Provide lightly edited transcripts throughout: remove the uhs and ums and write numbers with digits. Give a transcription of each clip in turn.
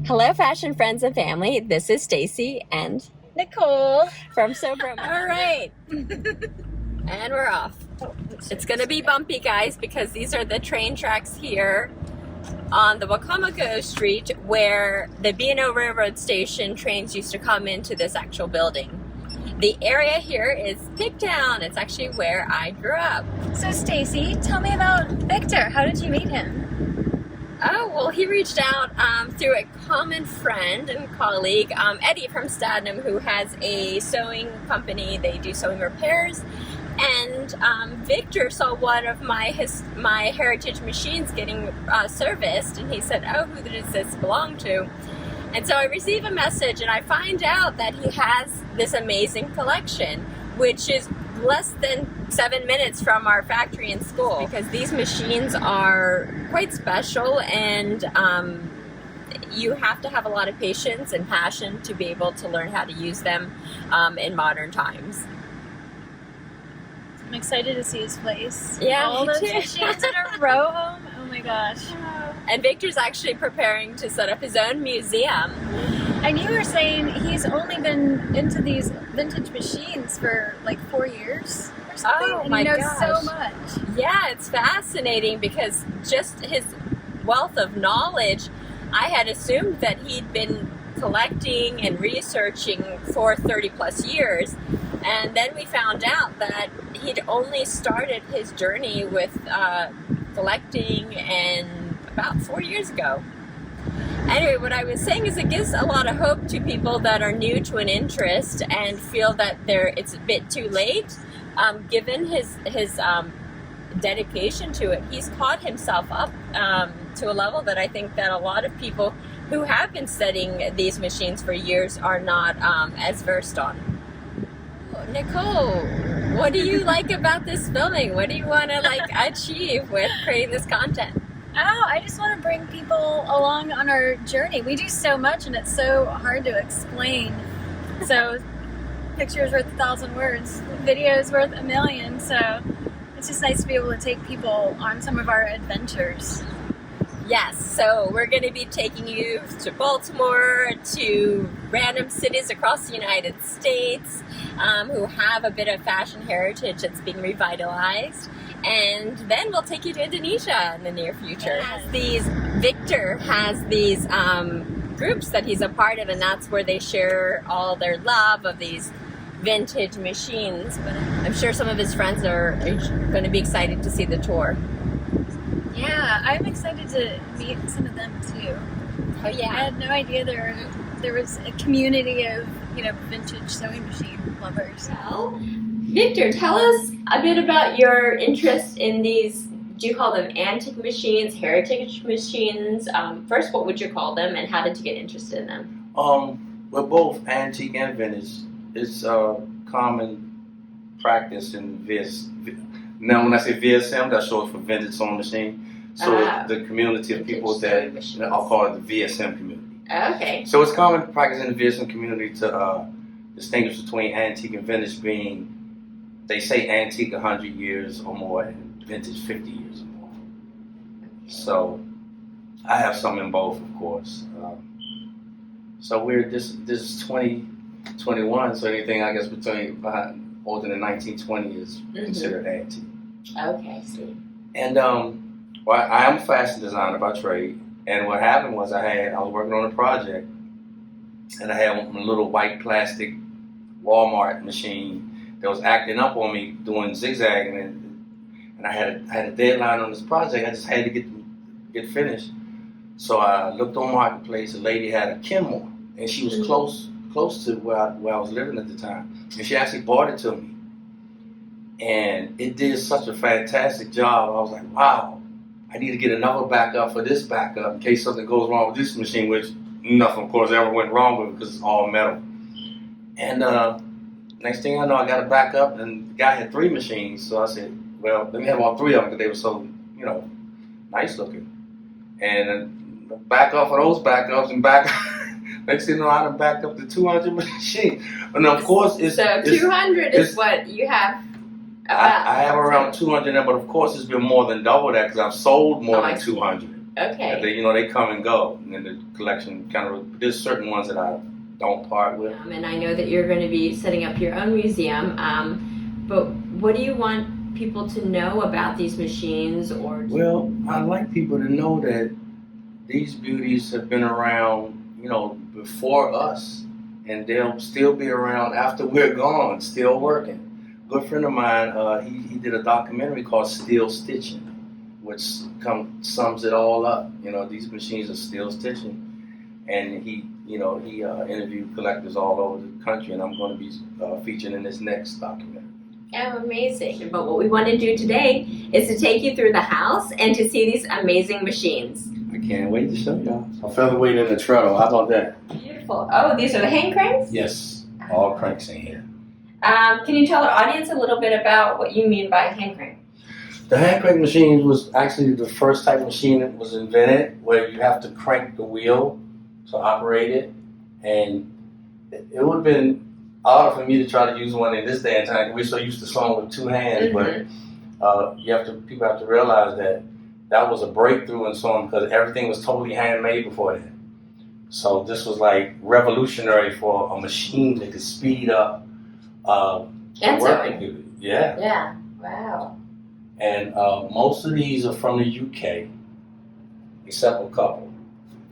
Hello, fashion friends and family. This is Stacy and Nicole from BROMO. All right. And we're off. It's going to be bumpy, guys, because these are the train tracks here on the Wacomico Street where the B&O Railroad Station trains used to come into this actual building. The area here is Pigtown. It's actually where I grew up. So Stacy, tell me about Victor. How did you meet him? Oh, well, he reached out through a common friend and colleague, Eddie from Statham, who has a sewing company. They do sewing repairs. And Victor saw one of my heritage machines getting serviced, and he said, "Oh, who does this belong to?" And so I receive a message, and I find out that he has this amazing collection, which is less than 7 minutes from our factory and school, because these machines are quite special, and you have to have a lot of patience and passion to be able to learn how to use them in modern times. I'm excited to see his place. Yeah, all those machines in a row home. Oh my gosh. And Victor's actually preparing to set up his own museum. And you were saying he's only been into these vintage machines for like 4 years or something. Oh, and my he knows gosh. so much. Yeah, it's fascinating because just his wealth of knowledge, I had assumed that he'd been collecting and researching for 30 plus years. And then we found out that he'd only started his journey with collecting and about 4 years ago. Anyway, what I was saying is it gives a lot of hope to people that are new to an interest and feel that it's a bit too late. Given his dedication to it, he's caught himself up to a level that I think that a lot of people who have been studying these machines for years are not as versed on. Nicole, what do you like about this filming? What do you want to achieve with creating this content? Oh, I just want to bring people along on our journey. We do so much and it's so hard to explain. So pictures worth 1,000 words, videos worth 1,000,000. So it's just nice to be able to take people on some of our adventures. Yes, so we're going to be taking you to Baltimore, to random cities across the United States who have a bit of fashion heritage that's being revitalized. And then we'll take you to Indonesia in the near future. Victor has these groups that he's a part of, and that's where they share all their love of these vintage machines. But I'm sure some of his friends are going to be excited to see the tour. Yeah, I'm excited to meet some of them too. Oh yeah. I had no idea there was a community of, vintage sewing machine lovers. Well, Victor, tell us a bit about your interest in these, do you call them antique machines, heritage machines? First, what would you call them, and how did you get interested in them? We're both antique and vintage. It's common practice in Now, when I say VSM, that's short for vintage sewing machine. So the community of people that I'll call it the VSM community. Okay. So it's common practice in the VSM community to distinguish between antique and vintage, being they say antique 100 years or more and vintage 50 years or more. So I have some in both, of course. So this is 2021. So anything I guess older than 1920 is considered antique. Okay, I see. And I am a fashion designer by trade. And what happened was I was working on a project, and I had a little white plastic Walmart machine that was acting up on me doing zigzagging, and I had a deadline on this project. I just had to get finished. So I looked on Marketplace. A lady had a Kenmore, and she was close to where I was living at the time, and she actually bought it to me. And it did such a fantastic job. I was like, wow, I need to get another backup for this backup in case something goes wrong with this machine, which nothing, of course, ever went wrong with it because it's all metal. And next thing I know, I got a backup, and the guy had 3 machines. So I said, well, let me have all 3 of them because they were so, nice looking. And back up for those backups and back. Next thing you know, I done backed up to 200 machines. And of course, 200 is what you have. I have around 200 now, but of course it's been more than double that because I've sold more than 200. Okay. They come and go, and the collection kind of. There's certain ones that I don't part with. And I know that you're going to be setting up your own museum. But what do you want people to know about these machines? Well, I'd like people to know that these beauties have been around, before us, and they'll still be around after we're gone, still working. A good friend of mine, he did a documentary called Still Stitching, which sums it all up. These machines are still stitching, and he interviewed collectors all over the country, and I'm going to be featured in this next documentary. Oh, amazing. But what we want to do today is to take you through the house and to see these amazing machines. I can't wait to show y'all. A featherweight in a treadle. How about that? Beautiful. Oh, these are the hand cranks? Yes, all cranks in here. Can you tell our audience a little bit about what you mean by hand crank? The hand crank machine was actually the first type of machine that was invented where you have to crank the wheel to operate it. And it would have been odd for me to try to use one in this day and time. We're so used to sewing with two hands, but people have to realize that was a breakthrough in sewing because everything was totally handmade before that. So this was like revolutionary for a machine that could speed up and sewing. Yeah. Yeah. Wow. And most of these are from the UK, except a couple.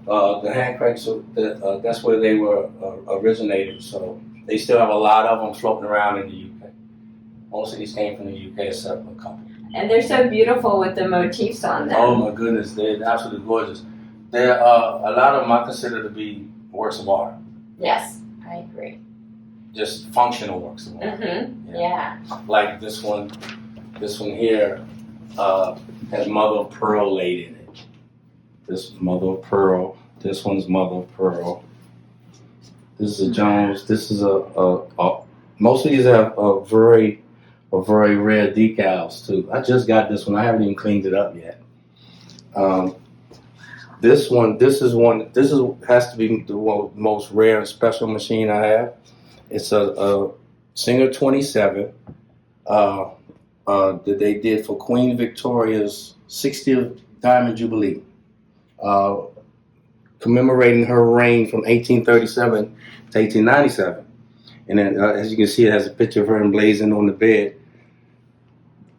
The hand cranks, that's where they were originated. So they still have a lot of them floating around in the UK. Most of these came from the UK, except a couple. And they're so beautiful with the motifs on them. Oh my goodness, they're absolutely gorgeous. A lot of them I consider to be works of art. Yes, I agree. Just functional works of art. Mm-hmm. Yeah. Like this one here has mother of pearl laid in it. This is mother of pearl. This one's mother of pearl. This is a Jones. This is most of these have a very rare decals too. I just got this one. I haven't even cleaned it up yet. This has to be the most rare and special machine I have. It's a Singer 27 that they did for Queen Victoria's 60th Diamond Jubilee, commemorating her reign from 1837 to 1897. And then, as you can see, it has a picture of her emblazoned on the bed.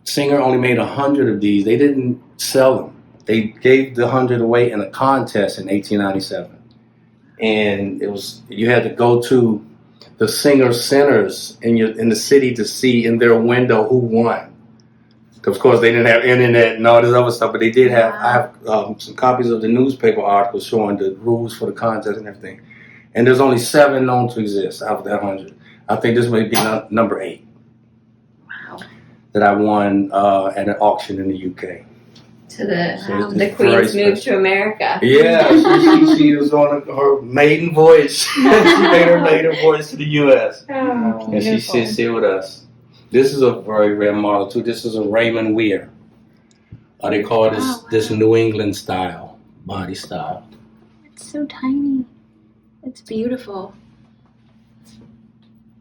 Singer only made 100 of these. They didn't sell them. They gave the 100 away in a contest in 1897. And you had to go to the Singer centers in the city to see in their window who won. Of course, they didn't have internet and all this other stuff, but they did have. I have some copies of the newspaper articles showing the rules for the contest and everything. And there's only 7 known to exist out of that 100. I think this may be number 8. Wow. That I won at an auction in the UK. So the Queen's moved to America. Yeah, she was on her maiden voyage. She made her maiden voyage to the US. Oh, and she's here with us. This is a very rare model too. This is a Raymond Weir. They call this New England style, body style. It's so tiny. It's beautiful.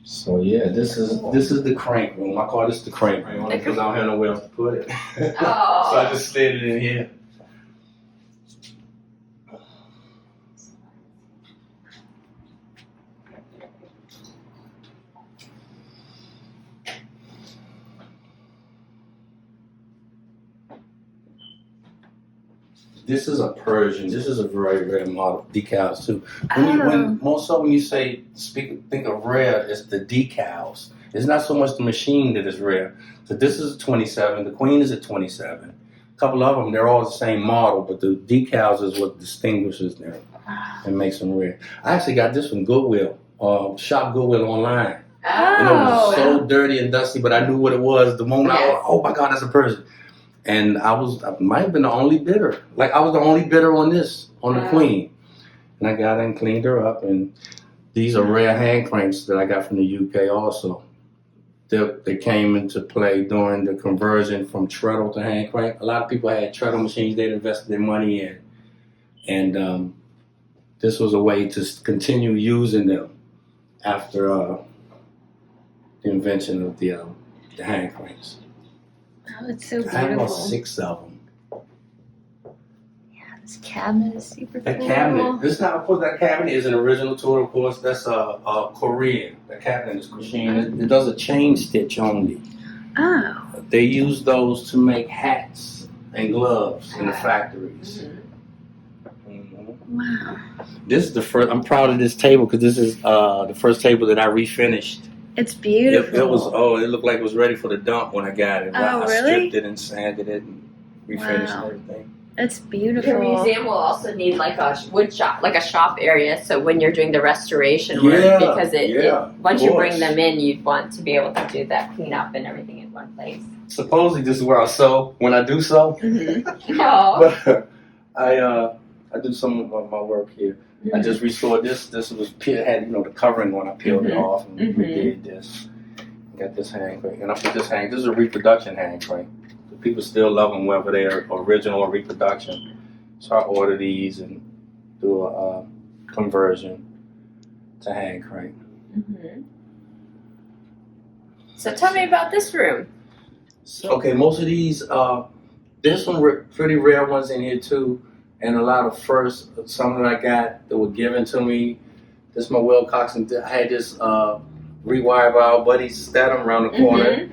So yeah, this is the crank room. I call this the crank room because I don't have nowhere else to put it. Oh. So I just slid it in here. This is a Persian. This is a very rare model. Decals too. When most of them you think of rare, it's the decals. It's not so much the machine that is rare. So this is a 27. The Queen is a 27. A couple of them, they're all the same model, but the decals is what distinguishes them and makes them rare. I actually got this from Goodwill. Shop Goodwill online. Oh. And it was so dirty and dusty, but I knew what it was the moment I was, oh my God, that's a Persian. And I might have been the only bidder. Like I was the only bidder on the Queen. And I got and cleaned her up. And these are rare hand cranks that I got from the UK also. They came into play during the conversion from treadle to hand crank. A lot of people had treadle machines they'd invested their money in. And this was a way to continue using them after the invention of the hand cranks. Oh, it's so beautiful. I have about 6 of them. Yeah, This cabinet is super That cool. cabinet. This time, of course, that cabinet is an original tool. Of course, that's a Korean. The cabinet is Korean. It does a chain stitch only. Oh. They use those to make hats and gloves in the factories. Wow. This is the first. I'm proud of this table because this is the first table that I refinished. It's beautiful. It was. Oh, it looked like it was ready for the dump when I got it. Oh, I really? stripped it and sanded it and refinished Wow. everything. It's beautiful. Your museum will also need like a wood shop, like a shop area. So when you're doing the restoration work, Yeah, because once of you bring course. them in, you'd want to be able to do that cleanup and everything in one place. Supposedly, this is where I sew when I do sew. Oh. But I do some of my work here. I just restored this. This was had the covering on. I peeled it off and redid this. Got this hand crank, and I put this hand. This is a reproduction hand crank. The people still love them whether they're original or reproduction. So I order these and do a conversion to hand crank. So tell me about this room. Okay, most of these, there's some pretty rare ones in here too, and a lot of first, some that I got that were given to me. This is my Will Cox, and I had this rewire by our buddy Statham around the corner.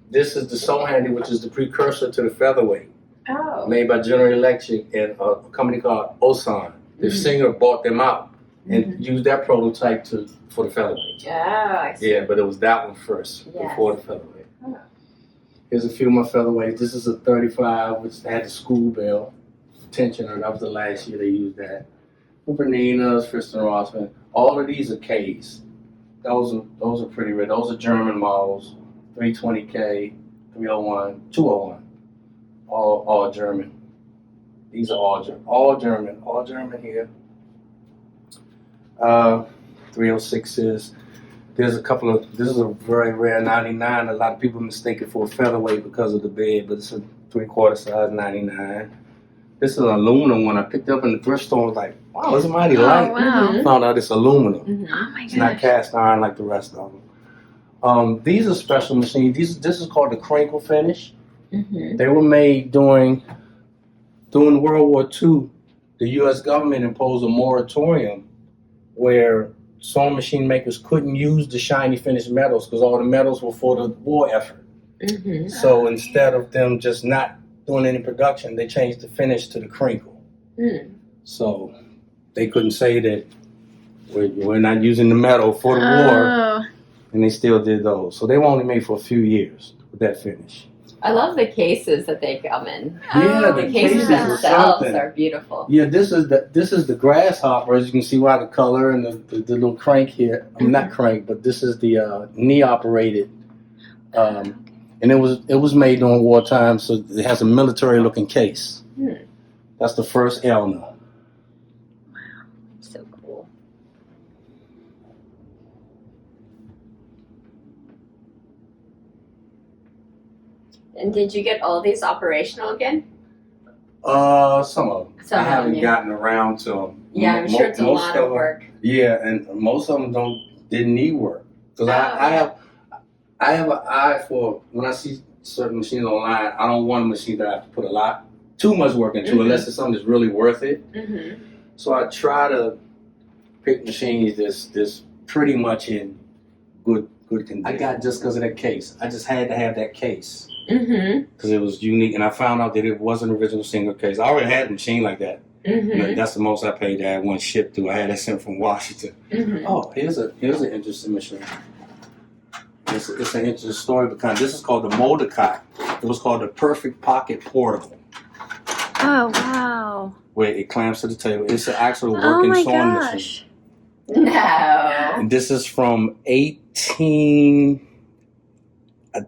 This is the Soul Handy, which is the precursor to the featherweight, Oh. made by General Electric and a company called Osan. The singer bought them out and used that prototype for the featherweight. Yeah, I see. Yeah, but it was that one first before the featherweight. Oh. Here's a few of my featherweights. This is a 35, which had the school bell tensioner. That was the last year they used that. Berninas, Friston Rossman. All of these are Ks. Those are pretty rare. Those are German models. 320K, 301, 201. All German. These are all German. All German here. 306s. There's a couple of, this is a very rare 99. A lot of people mistake it for a featherweight because of the bed, but it's a 3/4 size 99. This is an aluminum one I picked up in the thrift store. I was like, wow, it's mighty light. Wow. Found out it's aluminum. Oh my It's not gosh. cast iron like the rest of them. These are special machines. This is called the crinkle finish. They were made during World War II. The U.S. government imposed a moratorium where sewing machine makers couldn't use the shiny finished metals because all the metals were for the war effort. So instead of them just not doing any production, they changed the finish to the crinkle. So they couldn't say that we're not using the metal for the war, Oh. and they still did those. So they were only made for a few years with that finish. I love the cases that they come in. Yeah, The the cases cases are themselves something. are beautiful. Yeah, this is the grasshopper. As you can see by the color and the little crank here. I mean, not crank, but this is the knee operated. And it was made during wartime, so it has a military looking case. That's the first Elna. So cool. And did you get all these operational again? Some of them. Some I of haven't them, yeah. gotten around to them. Yeah, I'm sure it's a lot of them- work. Yeah, and most of them didn't need work because I have an eye for when I see certain machines online. I don't want a machine that I have to put too much work into unless it's something that's really worth it. So I try to pick machines that's pretty much in good condition. I got it just because of that case. I just had to have that case because it was unique, and I found out that it wasn't an original single case. I already had a machine like that. That's the most I paid to have one shipped to. I had that sent from Washington. Oh, here's an interesting machine. It's an interesting story because this is called the Moldicott. It was called the Perfect Pocket Portable, Oh, wow. where it clamps to the table. It's an actual Oh working my sewing gosh. machine. No. And this is from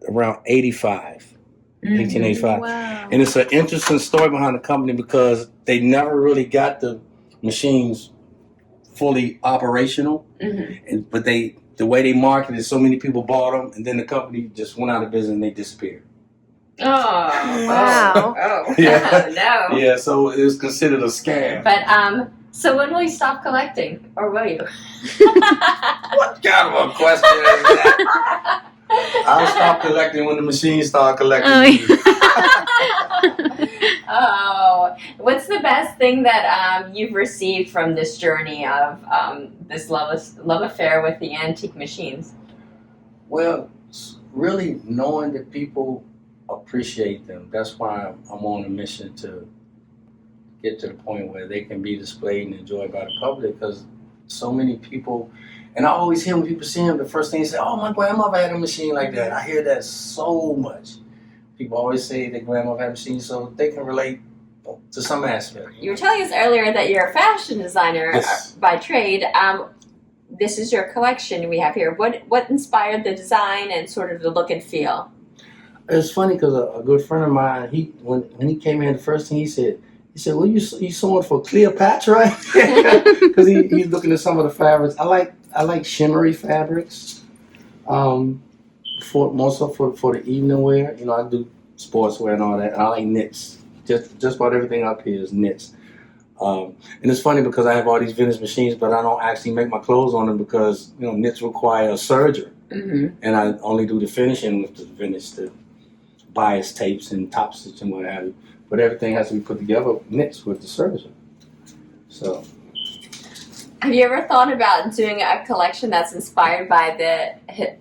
around 1885. Wow. And it's an interesting story behind the company because they never really got the machines fully operational. But the way they marketed it, so many people bought them, and then the company just went out of business and they disappeared. Oh. Wow. Oh. Yeah. No. Yeah, so it was considered a scam. But so when will you stop collecting, or will you? What kind of a question is that? I'll stop collecting when the machines start collecting. Oh, yeah. Oh, what's the best thing that you've received from this journey of this love affair with the antique machines? Well, really knowing that people appreciate them. That's why I'm on a mission to get to the point where they can be displayed and enjoyed by the public, because so many people, and I always hear when people see them, the first thing they say, oh, my grandmother had a machine like that. I hear that so much. People always say their grandmother had a machine, so they can relate to some aspect. You were telling us earlier that you're a fashion designer Yes. by trade. This is your collection we have here. What inspired the design and sort of the look and feel? It's funny because a good friend of mine, when he came in, the first thing he said, well, you sewing for Cleopatra? Because he's looking at some of the fabrics. I like shimmery fabrics. More so for the evening wear. You know, I do sportswear and all that. And I like knits. Just about everything up here is knits. And it's funny because I have all these vintage machines, but I don't actually make my clothes on them because, you know, knits require a serger. Mm-hmm. And I only do the finishing with the vintage, the bias tapes and top stitch and what have you. But everything has to be put together knits with the serger. So. Have you ever thought about doing a collection that's inspired by the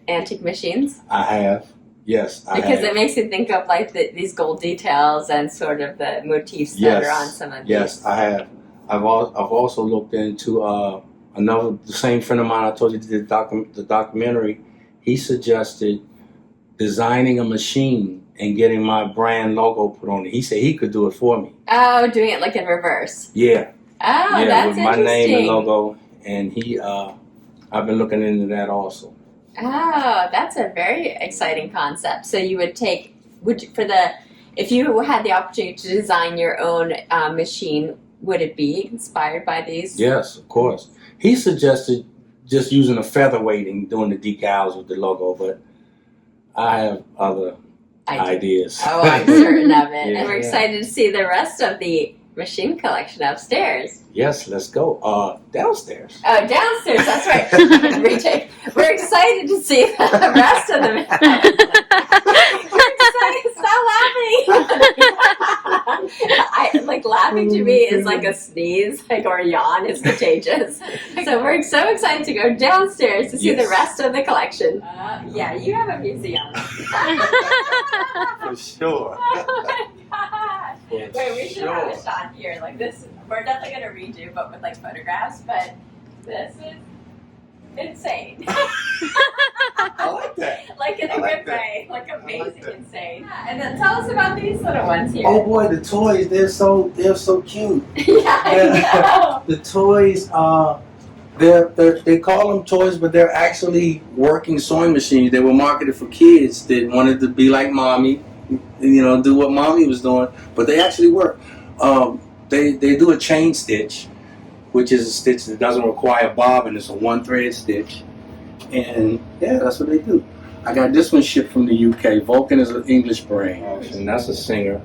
antique machines? I have. Yes, I because have. it makes you think of like these gold details and sort of the motifs that are on some of these. Yes, I have. I've also looked into the same friend of mine I told you did the documentary. He suggested designing a machine and getting my brand logo put on it. He said he could do it for me. Oh, doing it like in reverse. Yeah. Oh, yeah, that's with my interesting. name and logo, and I've been looking into that also. Oh, that's a very exciting concept. So you would take, if you had the opportunity to design your own machine, would it be inspired by these? Yes, of course. He suggested just using a featherweight and doing the decals with the logo, but I have other ideas. Oh, I'm certain of it. Yeah, and we're excited to see the rest of the machine collection upstairs. Yes, let's go. Downstairs. Oh, downstairs, that's right. We're excited to see the rest of them. We're excited. Stop laughing. Laughing to me is like a sneeze, or a yawn is contagious. So we're so excited to go downstairs to see the rest of the collection. Yeah, you have a museum. For sure. Oh my gosh. Wait, we should have a shot here like this. We're definitely gonna redo, but with like photographs. But this is insane. I like that. Like in a good way, like amazing, insane. Yeah, and then tell us about these little ones here. Oh boy, the toys, they're so cute. Yeah, I know. The toys, they call them toys, but they're actually working sewing machines. They were marketed for kids that wanted to be like mommy, you know, do what mommy was doing, but they actually work. They do a chain stitch, which is a stitch that doesn't require bobbin. It's a one thread stitch. And yeah, that's what they do. I got this one shipped from the UK. Vulcan is an English brand, and that's a singer.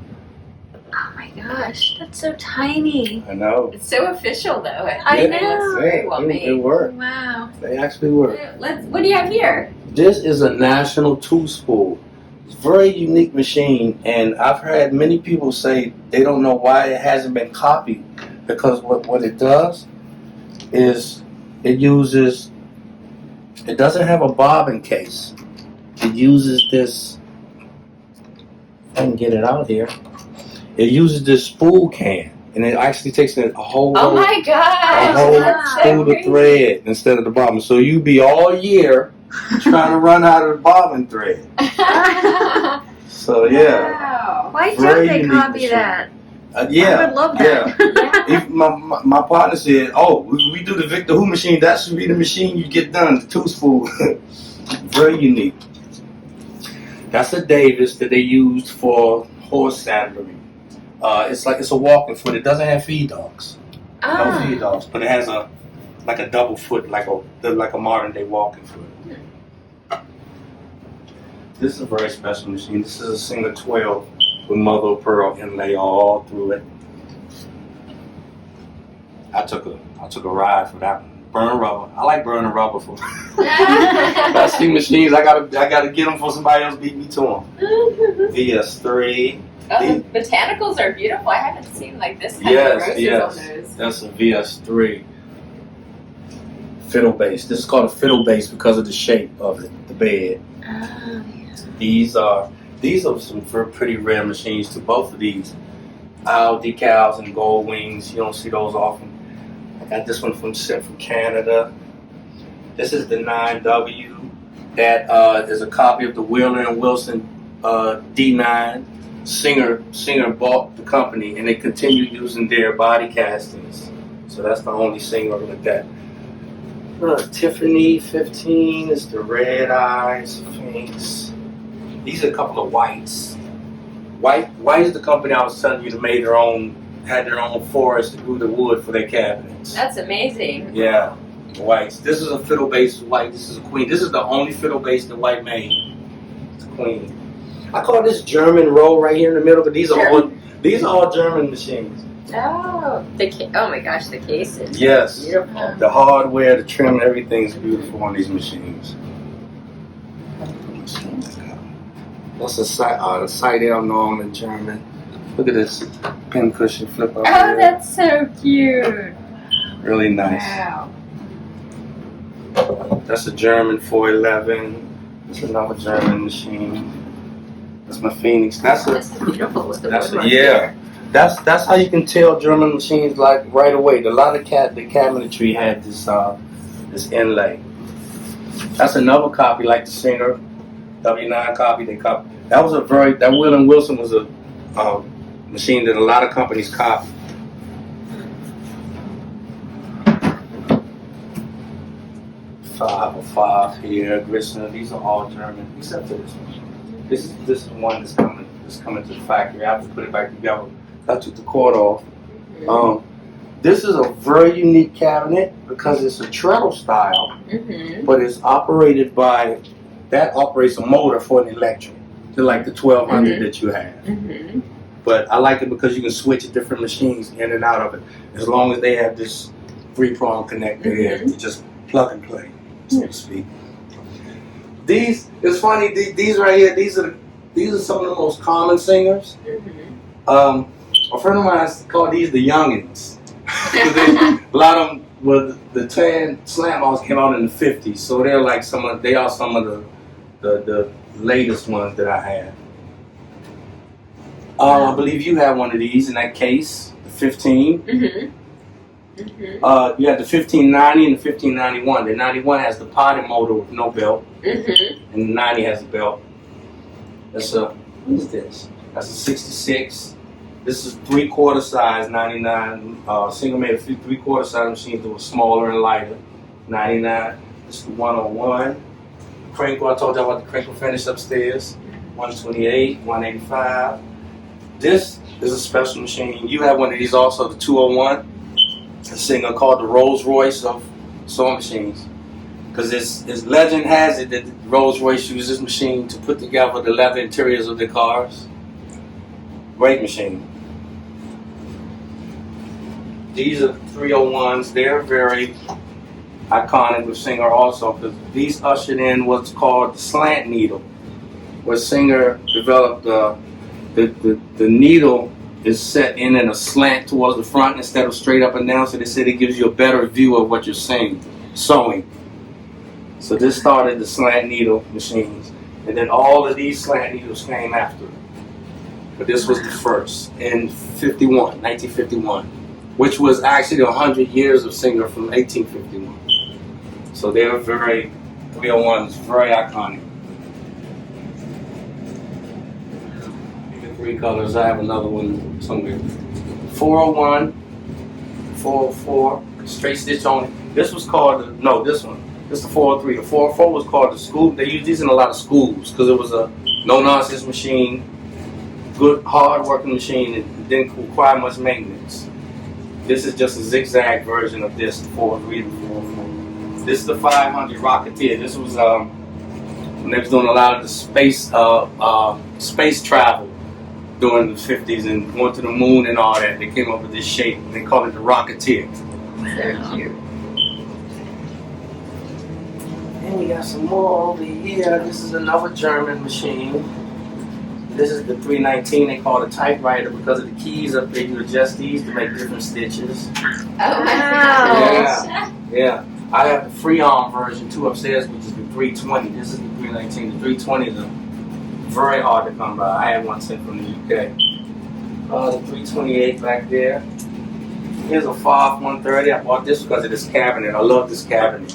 Oh my gosh, that's so tiny. I know. It's so official though. I It know. looks very well It made. worked. Wow. They actually work. What do you have here? This is a national two spool. It's a very unique machine, and I've heard many people say they don't know why it hasn't been copied, because what it does is it doesn't have a bobbin case. It uses this, if I can get it out here, it uses this spool can, and it actually takes a whole Oh my gosh! a whole That's so spool of crazy. thread instead of the bobbin. So you be all year trying to run out of the bobbin thread. So yeah. Wow. Why don't Very they unique copy machine. that? Yeah. I would love that. Yeah. If my partner said, "Oh, we do the Victor Who machine. That should be the machine you get done. The two spool." Very unique. That's a Davis that they used for horse saddlery. It's a walking foot. It doesn't have feed dogs. No feed dogs, but it has a double foot, like a modern day walking foot. This is a very special machine. This is a Singer 12 with mother of pearl inlay all through it. I took a ride for that one. Burn rubber. I like burning rubber for. I see machines. I gotta get them before somebody else beat me to them. VS3. Oh, the botanicals are beautiful. I haven't seen like this kind of roses on those. That's a VS3 fiddle base. This is called a fiddle base because of the shape of the bed. Oh, yeah. These are some pretty rare machines too. Both of these, owl decals and gold wings. You don't see those often. I got this one sent from Canada. This is the 9W. That is a copy of the Wheeler and Wilson D9. Singer bought the company, and they continued using their body castings. So that's the only Singer like that. Tiffany 15 is the red eye Sphinx. These are a couple of whites. White is the company I was telling you that had their own forest to grew the wood for their cabinets. That's amazing. Yeah, whites. This is a fiddle base white. This is a queen. This is the only fiddle base that white made. It's a queen. I call this German row right here in the middle, but these are all German machines. Oh, oh my gosh, the cases. Yes. Beautiful. The hardware, the trim, everything's beautiful on these machines. That's a Seidel Norman German. Look at this pincushion flip up Oh, here. that's so cute. Really nice. Wow. That's a German 411. That's another German machine. That's my Phoenix. That's beautiful with the woodwork yeah. That's how you can tell German machines like right away. A lot of the cabinetry had this inlay. That's another copy like the Singer W9 copy. That Will and Wilson was a machine that a lot of companies copied. Five here, Grissner. These are all German, except for this one. This is one that's coming to the factory. I have to put it back together. I took the cord off. This is a very unique cabinet because it's a treadle style, but it's operated that operates a motor for an electric, just like the 1200 that you have. But I like it because you can switch different machines in and out of it, as long as they have this 3-prong connector here. You just plug and play, so to speak. It's funny. These right here. These are some of the most common Singers. A friend of mine called these the youngins. A lot of them were the tan slam balls came out in the 50s, so they're like some of the latest ones that I have. I believe you have one of these in that case, the 15. You have the 1590 and the 1591. The 91 has the potted motor with no belt, and the 90 has a belt. What is this? That's a 66. This is 3/4 size 99. Singer made a 3/4 size machines that were smaller and lighter. 99. This is the 101. Crinkle. I told you about the crinkle finish upstairs. 128, 185. This is a special machine. You have one of these also, the 201. A Singer called the Rolls Royce of sewing machines, because this legend has it that Rolls Royce used this machine to put together the leather interiors of their cars. Great machine. These are 301s. They're very iconic with Singer also, because these ushered in what's called the slant needle, where Singer developed the needle is set in a slant towards the front instead of straight up and down, so they said it gives you a better view of what you're sewing. So this started the slant needle machines, and then all of these slant needles came after it. But this was the first in 1951, which was actually 100 years of Singer from 1851. So they were 301s, very iconic. 3 colors. I have another one somewhere. 401, 404, straight stitch only. This was called this one. This is the 403. The 404 was called the school. They used these in a lot of schools because it was a no-nonsense machine, good, hard-working machine. It didn't require much maintenance. This is just a zigzag version of this, the 403 and 404. This is the 500 Rocketeer. This was when they was doing a lot of the space travel during the 50s and going to the moon and all that. They came up with this shape and they called it the Rocketeer. Very cute. And we got some more over here. This is another German machine. This is the 319. They call it a typewriter because of the keys up there. You adjust these to make different stitches. Oh my Yeah. gosh. Yeah. I have the free arm version too upstairs, which is the 320. This is the 319. The 320 is very hard to come by. I had one sent from the UK. The 328 back there. Here's a FOF 130. I bought this because of this cabinet. I love this cabinet.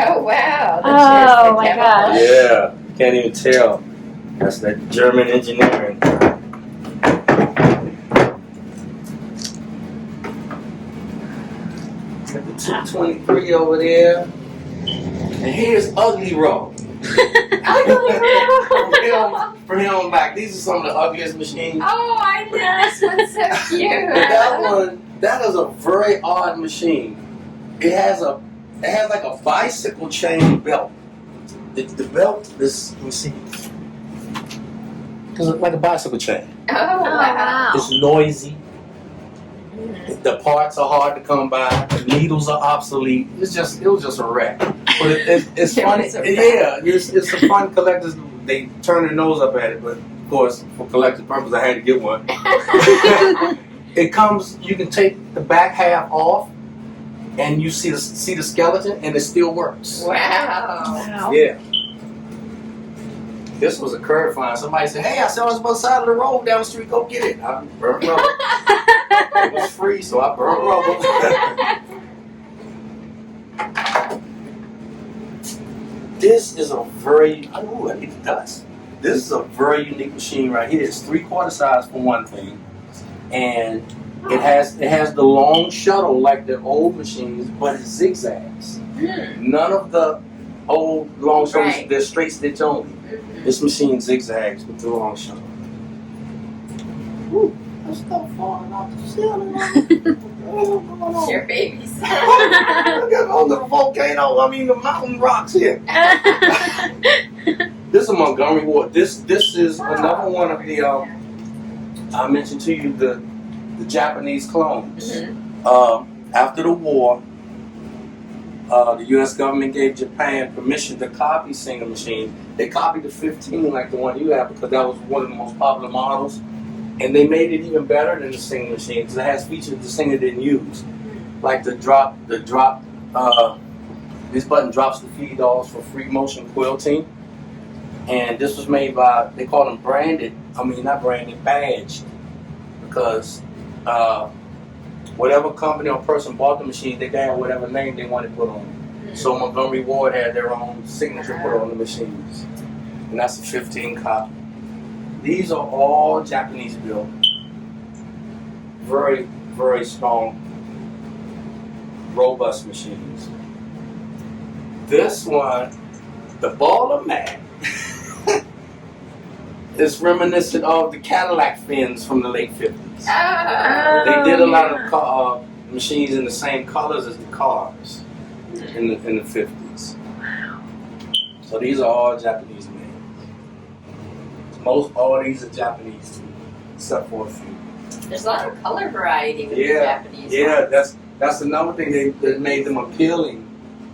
Oh wow. Oh my gosh. Yeah, you can't even tell. That's that German engineering. Got the 223 over there. And here's Ugly Row. From here on back. These are some of the ugliest machines. Oh, I think this one's so cute. That is a very odd machine. It has like a bicycle chain belt. The belt is, let me see. It's like a bicycle chain. Oh wow. It's noisy. The parts are hard to come by. The needles are obsolete. It was just a wreck. But it's funny. Yeah, it's some fun collectors. They turn their nose up at it, but of course, for collector's purpose, I had to get one. It comes. You can take the back half off, and you see the skeleton, and it still works. Wow. Yeah. This was a curb find. Somebody said, "Hey, I saw it on the side of the road down the street. Go get it." I burned rubber. It was free, so I burned rubber. This is a very, I need the dust. This is a very unique machine right here. It's 3/4 size for one thing, and it has the long shuttle like the old machines, but it zigzags. None of the old long shuttles, they're straight stitch only. This machine zigzags with the long shuttle. Ooh, that's stuff falling off the ceiling. Your babies. Look at all the volcano, the mountain rocks here. This is Montgomery Ward. This is another one of the, I mentioned to you, the Japanese clones. After the war, the U.S. government gave Japan permission to copy Singer machines. They copied the 15 like the one you have because that was one of the most popular models. And they made it even better than the Singer machine because it has features the Singer didn't use. Like this button drops the feed dolls for free motion quilting. And this was made by, they call them badged. Because whatever company or person bought the machine, they got whatever name they wanted put on it. So Montgomery Ward had their own signature put on the machines. And that's a 15 copy. These are all Japanese built. Very, very strong, robust machines. This one, the ball of mag, is reminiscent of the Cadillac fins from the late 50s. They did a lot of machines in the same colors as the cars in the 50s. Wow. So these are all Japanese made. Most all these are Japanese too, except for a few. There's a lot of color variety with the Japanese ones. That's another thing that made them appealing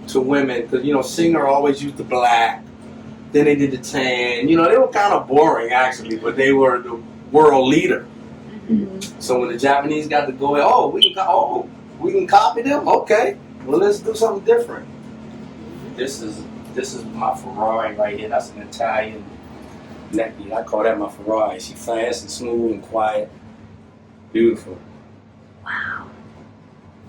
to women because Singer always used the black. Then they did the tan. They were kind of boring actually, but they were the world leader. So when the Japanese got to go, we can copy them. Okay, well let's do something different. This is my Ferrari right here. That's an Italian neckbeat. I call that my Ferrari. She's fast and smooth and quiet, beautiful. Wow.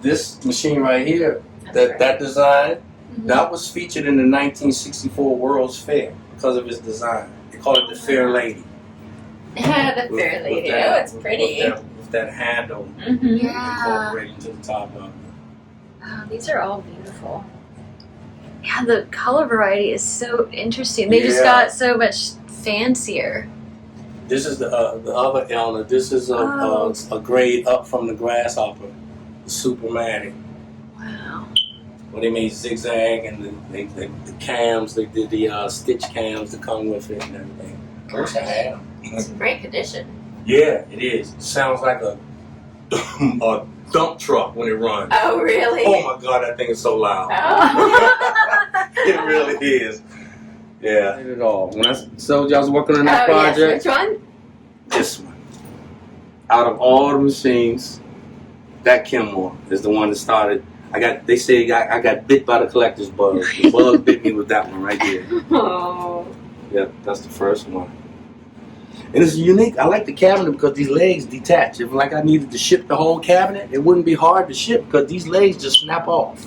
This machine right here, that design, that was featured in the 1964 World's Fair because of its design. They call it the Fair Lady. The Fair Lady. Oh, it's pretty. With that handle incorporated to the top of it. Wow, these are all beautiful. Yeah, the color variety is so interesting. They just got so much fancier. This is the other Elna. This is a grade up from the Grasshopper, the Supermatic. Wow. When they made zigzag and the cams, they did the stitch cams that come with it and everything. I wish I had them. It's in great condition. Yeah, it is. It sounds like a dump truck when it runs. Oh, really? Oh my God, that thing is so loud. Oh. It really is. Yeah. Did it all. When I told you I was working on that project. Yes. Which one? This one. Out of all the machines, that Kenmore is the one that started. They say I got bit by the collector's bug. The bug bit me with that one right there. Oh. Yep, that's the first one. And it's unique. I like the cabinet because these legs detach. If I needed to ship the whole cabinet, it wouldn't be hard to ship because these legs just snap off.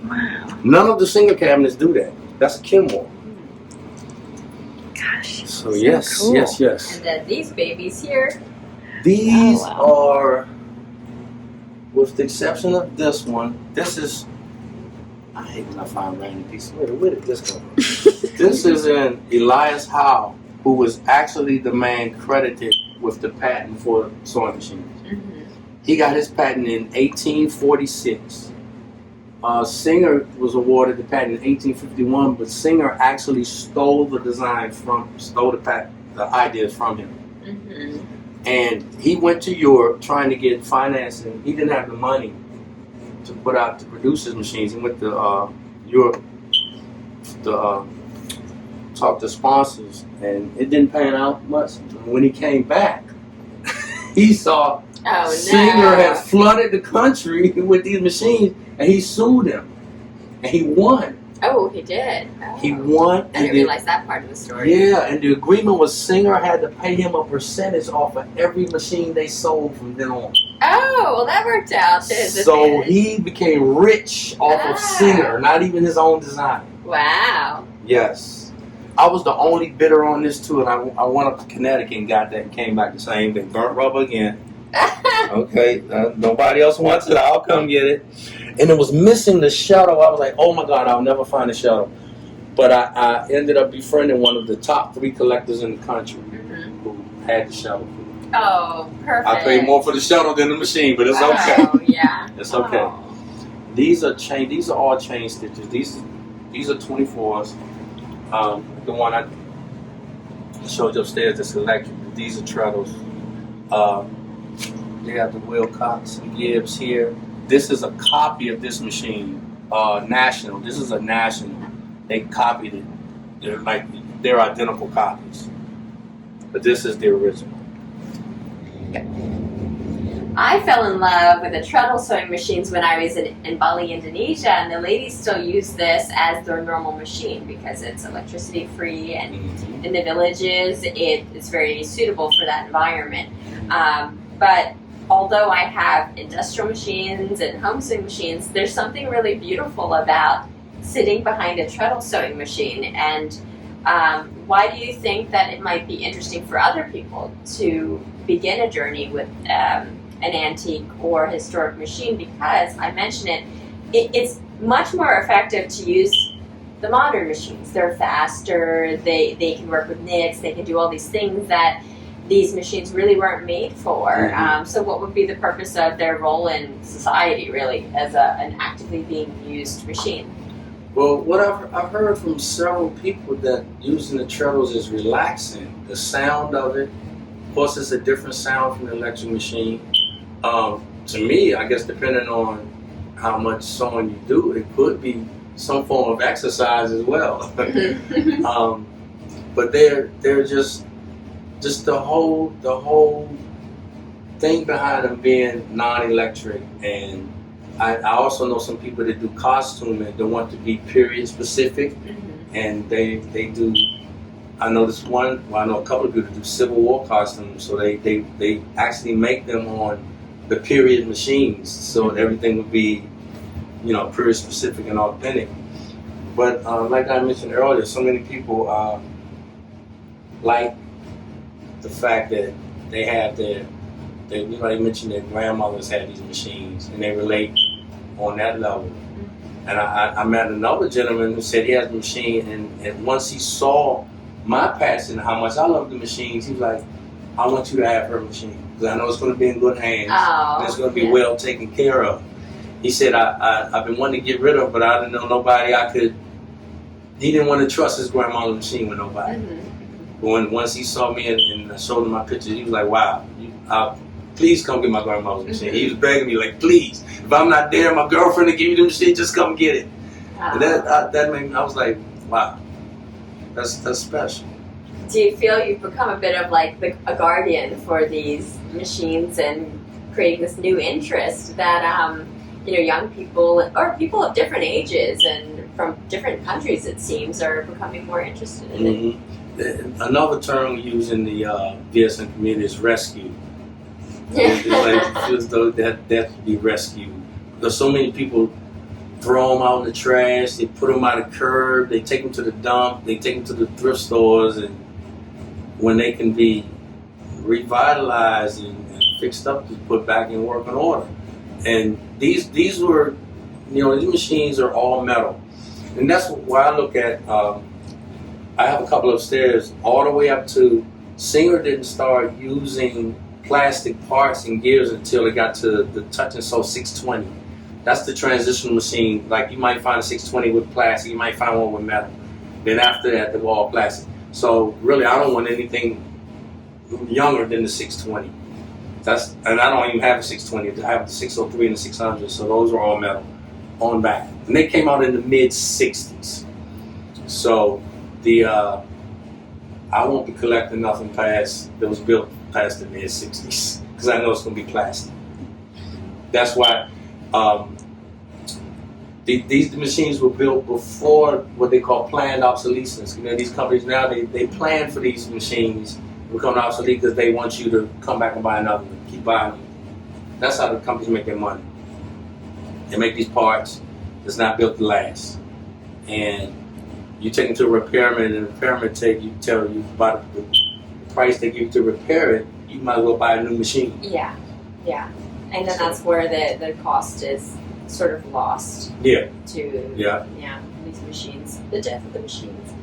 Wow. None of the single cabinets do that. That's a Kenmore. Gosh. So yes, cool. yes. And then these babies here. These are, with the exception of this one, this is, I hate when I find random pieces. Where did this go? This is an Elias Howe, who was actually the man credited with the patent for sewing machines. Mm-hmm. He got his patent in 1846. Singer was awarded the patent in 1851, but Singer actually stole the ideas from him. Mm-hmm. And he went to Europe trying to get financing. He didn't have the money to produce his machines. He went to Europe to talk to sponsors, and it didn't pan out much. When he came back, he saw Singer had flooded the country with these machines, and he sued him, and he won. Oh, he did. Oh. He won. I didn't realize that part of the story. Yeah, and the agreement was Singer had to pay him a percentage off of every machine they sold from then on. Oh, well, that worked out to his So advantage. he became rich off of Singer, not even his own design. Wow. Yes. I was the only bidder on this too, and I went up to Connecticut and got that and came back the same thing. Burnt rubber again. Okay, nobody else wants it. I'll come get it. And it was missing the shuttle. I was like, oh my God, I'll never find the shuttle. But I ended up befriending one of the top 3 collectors in the country who had the shuttle. Oh, perfect. I paid more for the shuttle than the machine, but it's okay. Oh, yeah. It's okay. Oh. These are all chain stitches. These are 24s. The one I showed you upstairs, this electric. These are treadles. They have the Wilcox and Gibbs here. This is a copy of this machine, National. This is a National. They copied it. They're identical copies. But this is the original. I fell in love with the treadle sewing machines when I was in Bali, Indonesia, and the ladies still use this as their normal machine because it's electricity free, and in the villages it's very suitable for that environment. But although I have industrial machines and home sewing machines, there's something really beautiful about sitting behind a treadle sewing machine. And why do you think that it might be interesting for other people to begin a journey with an antique or historic machine? Because I mentioned it's much more effective to use the modern machines. They're faster, they can work with nicks, they can do all these things that these machines really weren't made for. So what would be the purpose of their role in society, really, as an actively being used machine? Well, what I've heard from several people that using the treadles is relaxing. The sound of it, of course, it's a different sound from the electric machine. To me, I guess depending on how much sewing you do, it could be some form of exercise as well. But they're just the whole thing behind them being non-electric. And I also know some people that do costume and they want to be period specific, and they do. I know this one. Well, I know a couple of people that do Civil War costumes, so they actually make them on the period machines, so everything would be, period specific and authentic. But like I mentioned earlier, so many people like the fact that they have they mentioned their grandmothers had these machines, and they relate on that level. And I met another gentleman who said he has a machine, and once he saw my passion, how much I love the machines, he was like, I want you to have her machine, because I know it's going to be in good hands, and it's going to be well taken care of. He said, I've been wanting to get rid of it, but I didn't know nobody he didn't want to trust his grandmother's machine with nobody. Once he saw me and I showed him my picture, he was like, wow, please come get my grandmother's machine. He was begging me, like, please, if I'm not there, my girlfriend will give you the machine, just come get it. And that made me, I was like, wow. that's special. Do you feel you've become a bit of like a guardian for these machines and creating this new interest that young people or people of different ages and from different countries, it seems, are becoming more interested in it? Another term we use in the VSM community is rescue. Yeah. It feels though that could be rescued. There's so many people throw them out in the trash, they put them out of the curb, they take them to the dump, they take them to the thrift stores, and when they can be revitalized and fixed up to put back in working order. And these were, these machines are all metal. And that's why I look at, I have a couple upstairs, all the way up to, Singer didn't start using plastic parts and gears until it got to the Touch and Sew 620. That's the transitional machine. Like you might find a 620 with plastic, you might find one with metal. Then after that, they're all plastic. So really, I don't want anything younger than the 620. And I don't even have a 620. I have the 603 and the 600. So those are all metal on back. And they came out in the mid 60s. So I won't be collecting nothing that was built past the mid 60s because I know it's going to be plastic. That's why these machines were built before what they call planned obsolescence. These companies now, they plan for these machines to become obsolete because they want you to come back and buy another one, keep buying them. That's how the companies make their money. They make these parts that's not built to last. And you take them to a repairman, and the repairman tell you about the price they give you to repair it, you might as well buy a new machine. Yeah. And then that's where the cost is sort of lost. Yeah. To these machines, the death of the machines.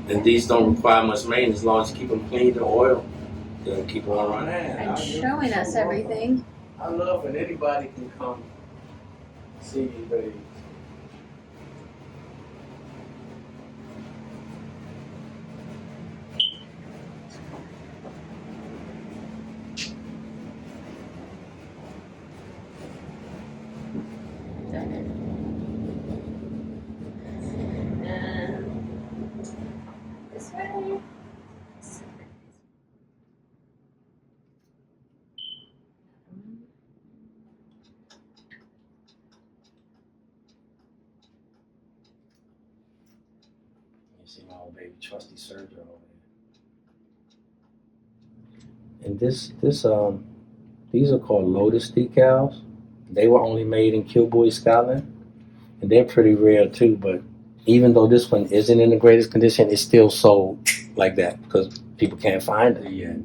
And these don't require much maintenance as long as you keep them clean, the oil, they'll keep on running. And showing us everything. I love when anybody can come see you, baby. This way. You see my old baby trusty Sergio over there. And these are called Lotus decals. They were only made in Kilboy, Scotland, and they're pretty rare too. But even though this one isn't in the greatest condition, it's still sold like that because people can't find it yet.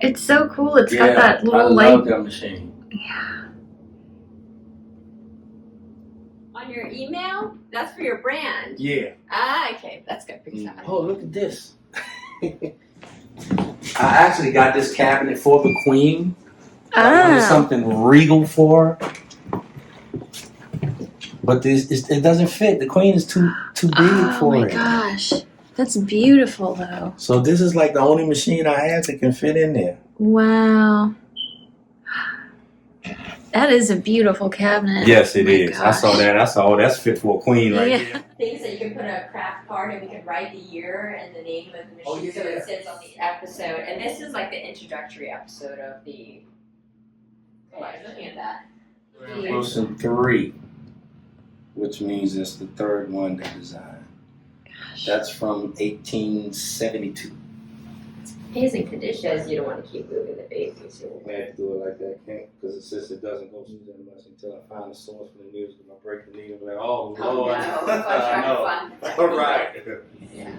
It's so cool. It's got that little I love that machine. Yeah. On your email, that's for your brand. Yeah. Okay, that's good. Oh, look at this. I actually got this cabinet for the Queen. I wanted something regal for her. But it doesn't fit. The Queen is too big for it. Oh my gosh. That's beautiful though. So this is like the only machine I have that can fit in there. Wow. That is a beautiful cabinet. Yes, it is. Gosh. I saw that. I saw that's fit for a queen right there. Things that you can put a craft card and we can write the year and the name of the machine so it sits on the episode. And this is like the introductory episode of the collection. Looking at that. Wilson 3, which means it's the third one they designed. Gosh. That's from 1872. Amazing conditions. You don't want to keep moving the baby. So I have to do it like that, can't, because it says it doesn't go through that much until I find the source for the music. If I break the needle, I'm like, oh Lord. no. All right. Yeah.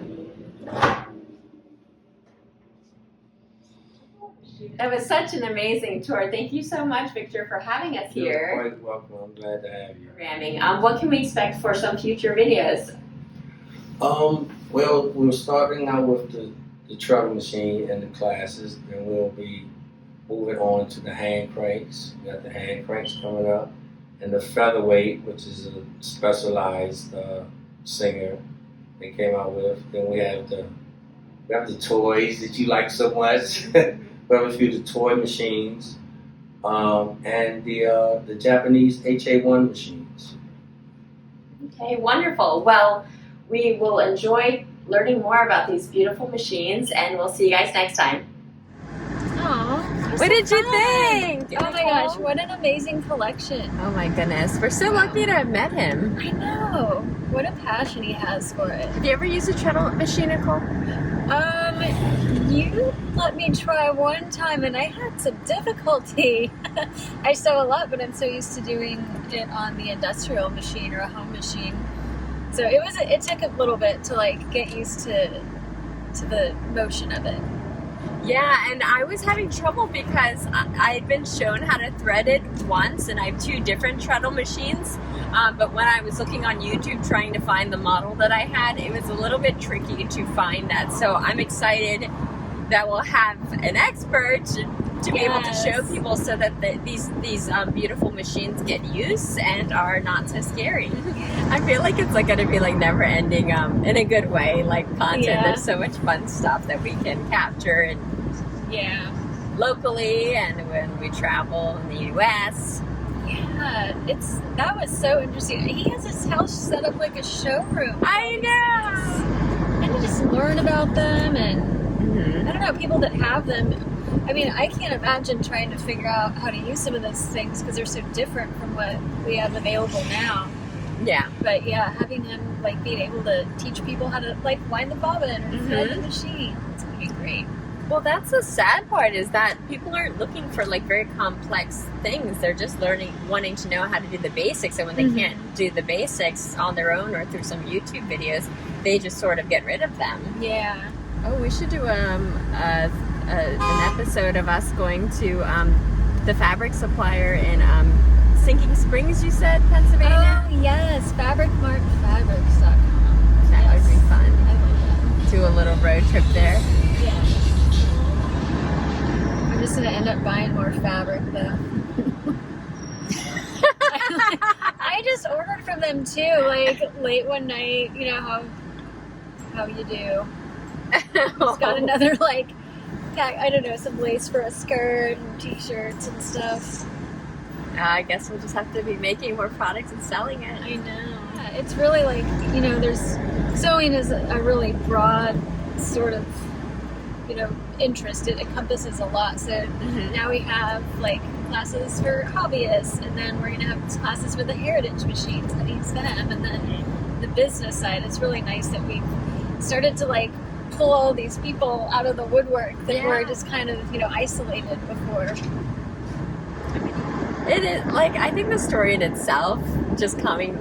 That was such an amazing tour. Thank you so much, Victor, for having us here. You're quite welcome. I'm glad to have you. Programming. What can we expect for some future videos? Well, we're starting out with the truck machine and the classes, and we'll be moving on to the hand cranks. We got the hand cranks coming up, and the featherweight, which is a specialized singer they came out with. Then we have the toys that you like so much. We have a few of the toy machines, and the Japanese HA1 machines. Okay, wonderful. Well, we will enjoy learning more about these beautiful machines, and we'll see you guys next time. Aw, What did you think? Oh my gosh, what an amazing collection. Oh my goodness, we're so lucky to have met him. I know. What a passion he has for it. Have you ever used a treadle machine, Nicole? You let me try one time and I had some difficulty. I sew a lot, but I'm so used to doing it on the industrial machine or a home machine. So it took a little bit to like get used to the motion of it. Yeah, and I was having trouble because I had been shown how to thread it once, and I have 2 different treadle machines. But when I was looking on YouTube trying to find the model that I had, it was a little bit tricky to find that. So I'm excited that we'll have an expert to be able to show people so that these beautiful machines get use and are not so scary. I feel like it's like going to be like never ending in a good way, like content. Yeah. There's so much fun stuff that we can capture and locally and when we travel in the US. Yeah, that was so interesting. He has his house set up like a showroom. I know. And to just learn about them and I don't know, people that have them. I mean, I can't imagine trying to figure out how to use some of those things because they're so different from what we have available now. Yeah. But yeah, having them like being able to teach people how to like wind the bobbin or thread the machine, it's gonna be great. Well, that's the sad part is that people aren't looking for like very complex things. They're just wanting to know how to do the basics. And when they can't do the basics on their own or through some YouTube videos, they just sort of get rid of them. Yeah. Oh, we should do an episode of us going to the fabric supplier in Sinking Springs, you said, Pennsylvania? Oh, yes. FabricMartFabrics.com. That would be fun. I love that. Do a little road trip there. Yeah. I'm just going to end up buying more fabric, though. I just ordered from them, too, like, late one night. You know how you do. Just got another, like, I don't know, some lace for a skirt and t-shirts and stuff. I guess we'll just have to be making more products and selling it. I know. Yeah, it's really like, you know, sewing is a really broad sort of, you know, interest. It encompasses a lot. So now we have, like, classes for hobbyists, and then we're going to have classes for the heritage machines that use them, and then the business side. It's really nice that we've started to, like, pull all these people out of the woodwork that were just kind of, you know, isolated before. It is, like, I think the story in itself, just coming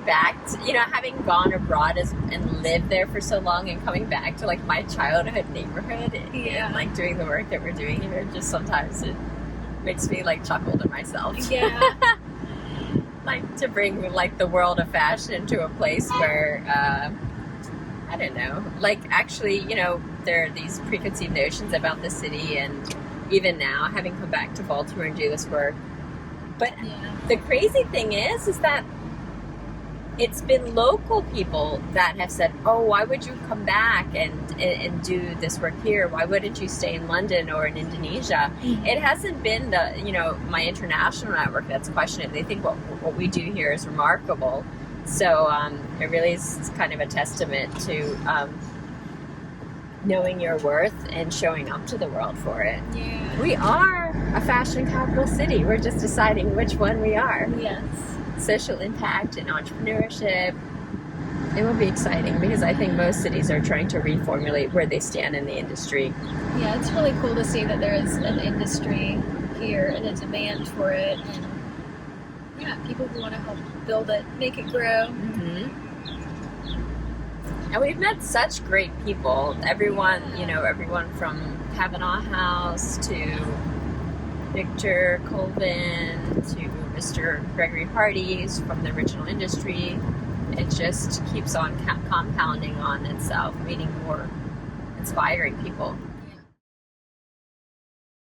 back to, you know, having gone abroad and lived there for so long and coming back to, like, my childhood neighborhood and, like, doing the work that we're doing here, just sometimes it makes me, like, chuckle to myself. Yeah. Like, to bring, like, the world of fashion into a place where, I don't know, like, actually, you know, there are these preconceived notions about the city, and even now, having come back to Baltimore and do this work. But the crazy thing is that it's been local people that have said, oh, why would you come back and do this work here? Why wouldn't you stay in London or in Indonesia? It hasn't been the, you know, my international network that's questioned it. They think what we do here is remarkable. So it really is kind of a testament to knowing your worth and showing up to the world for it. Yeah. We are a fashion capital city. We're just deciding which one we are. Yes. Social impact and entrepreneurship. It will be exciting because I think most cities are trying to reformulate where they stand in the industry. Yeah, it's really cool to see that there is an industry here and a demand for it, and people who want to help build it, make it grow. And we've met such great people. Everyone, you know, everyone from Kavanaugh House to Victor Colvin to Mr. Gregory Hardy's from the original industry. It just keeps on compounding on itself, meeting more inspiring people.